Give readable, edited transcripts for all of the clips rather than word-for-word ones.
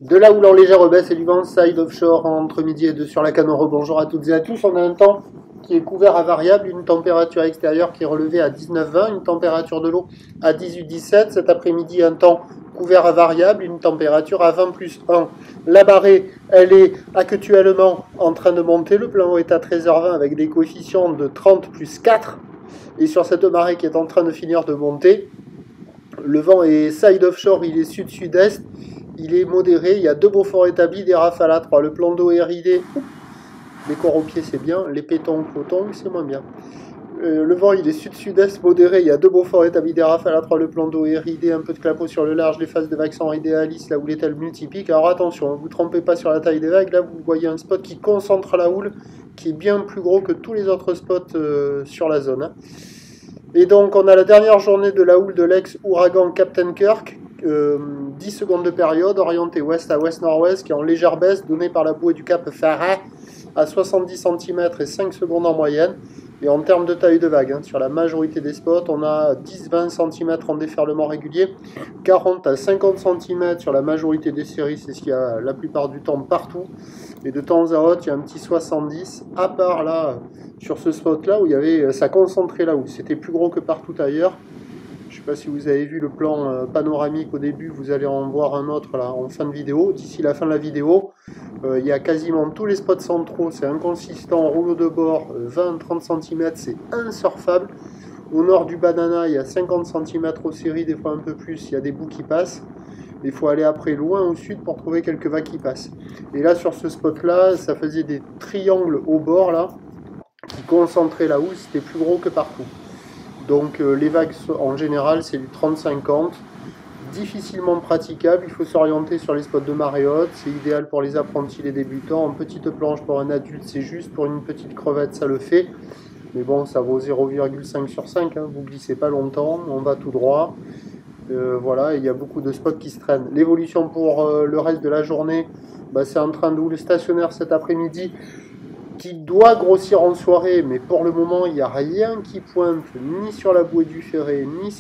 De là où en légère baisse et du vent side offshore entre midi et 2 sur la Canot. Bonjour à toutes et à tous. On a un temps qui est couvert à variable, une température extérieure qui est relevée à 19-20, une température de l'eau à 18-17. Cet après-midi, un temps couvert à variable, une température à 20 plus 1. La marée, elle est actuellement en train de monter. Le plan haut est à 13h20 avec des coefficients de 30 plus 4. Et sur cette marée qui est en train de finir de monter, le vent est side offshore, il est sud-sud-est. Il est modéré, il y a deux beaux forts établis, des rafales à 3. Le plan d'eau est ridé, les corps au pied c'est bien, les pétons, flottons c'est moins bien. Le vent il est sud-sud-est modéré, il y a deux beaux forts établis, des rafales à 3. Le plan d'eau est ridé, un peu de clapot sur le large, les phases de vagues sont ridées à lisse, la houle est-elle multipique. Alors attention, ne vous trompez pas sur la taille des vagues, là vous voyez un spot qui concentre la houle, qui est bien plus gros que tous les autres spots sur la zone. Et donc on a la dernière journée de la houle de l'ex-ouragan Captain Kirk, 10 secondes de période, orientée ouest à ouest-nord-ouest, qui est en légère baisse, donnée par la bouée du cap Farah à 70 cm et 5 secondes en moyenne. Et en termes de taille de vague, sur la majorité des spots, on a 10-20 cm en déferlement régulier, 40 à 50 cm sur la majorité des séries, c'est ce qu'il y a la plupart du temps partout. Et de temps à autre, il y a un petit 70, à part là, sur ce spot-là, où il y avait, ça concentrait là, où c'était plus gros que partout ailleurs. Je ne sais pas si vous avez vu le plan panoramique au début, vous allez en voir un autre là en fin de vidéo. D'ici la fin de la vidéo, il y a quasiment tous les spots centraux, c'est inconsistant, rouleau de bord, 20-30 cm, c'est insurfable. Au nord du banana, il y a 50 cm aux séries, des fois un peu plus, il y a des bouts qui passent. Il faut aller après loin au sud pour trouver quelques vagues qui passent. Et là sur ce spot là, ça faisait des triangles au bord là, qui concentraient la housse, c'était plus gros que partout. Donc les vagues en général c'est du 30-50, difficilement praticable, il faut s'orienter sur les spots de marée haute, c'est idéal pour les apprentis, les débutants, en petite planche pour un adulte c'est juste, pour une petite crevette ça le fait, mais bon ça vaut 0,5 sur 5, vous glissez pas longtemps, on va tout droit, voilà, il y a beaucoup de spots qui se traînent. L'évolution pour le reste de la journée, c'est en train de houle stationnaire cet après-midi, qui doit grossir en soirée, mais pour le moment, il n'y a rien qui pointe, ni sur la bouée du Ferré, ni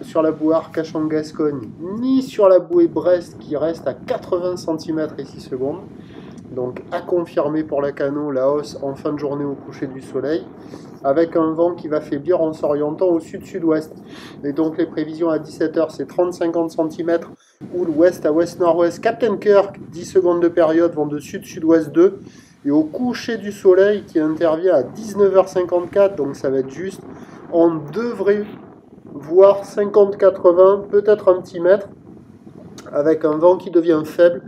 sur la bouée Arcachon-Gascogne, ni sur la bouée Brest, qui reste à 80 cm et 6 secondes. Donc à confirmer pour la Canot, la hausse en fin de journée au coucher du soleil, avec un vent qui va faiblir en s'orientant au sud-sud-ouest. Et donc les prévisions à 17h, c'est 30-50 cm, houle ouest à ouest-nord-ouest. Captain Kirk, 10 secondes de période, vent de sud-sud-ouest 2. Et au coucher du soleil qui intervient à 19h54, donc ça va être juste, on devrait voir 50-80, peut-être un petit mètre, avec un vent qui devient faible.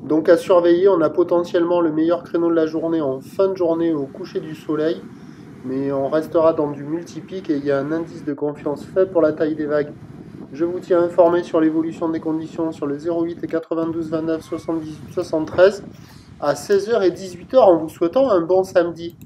Donc à surveiller, on a potentiellement le meilleur créneau de la journée en fin de journée au coucher du soleil, mais on restera dans du multipic et il y a un indice de confiance faible pour la taille des vagues. Je vous tiens informé sur l'évolution des conditions sur le 08 et 92 29 78 73 à 16h et 18h en vous souhaitant un bon samedi.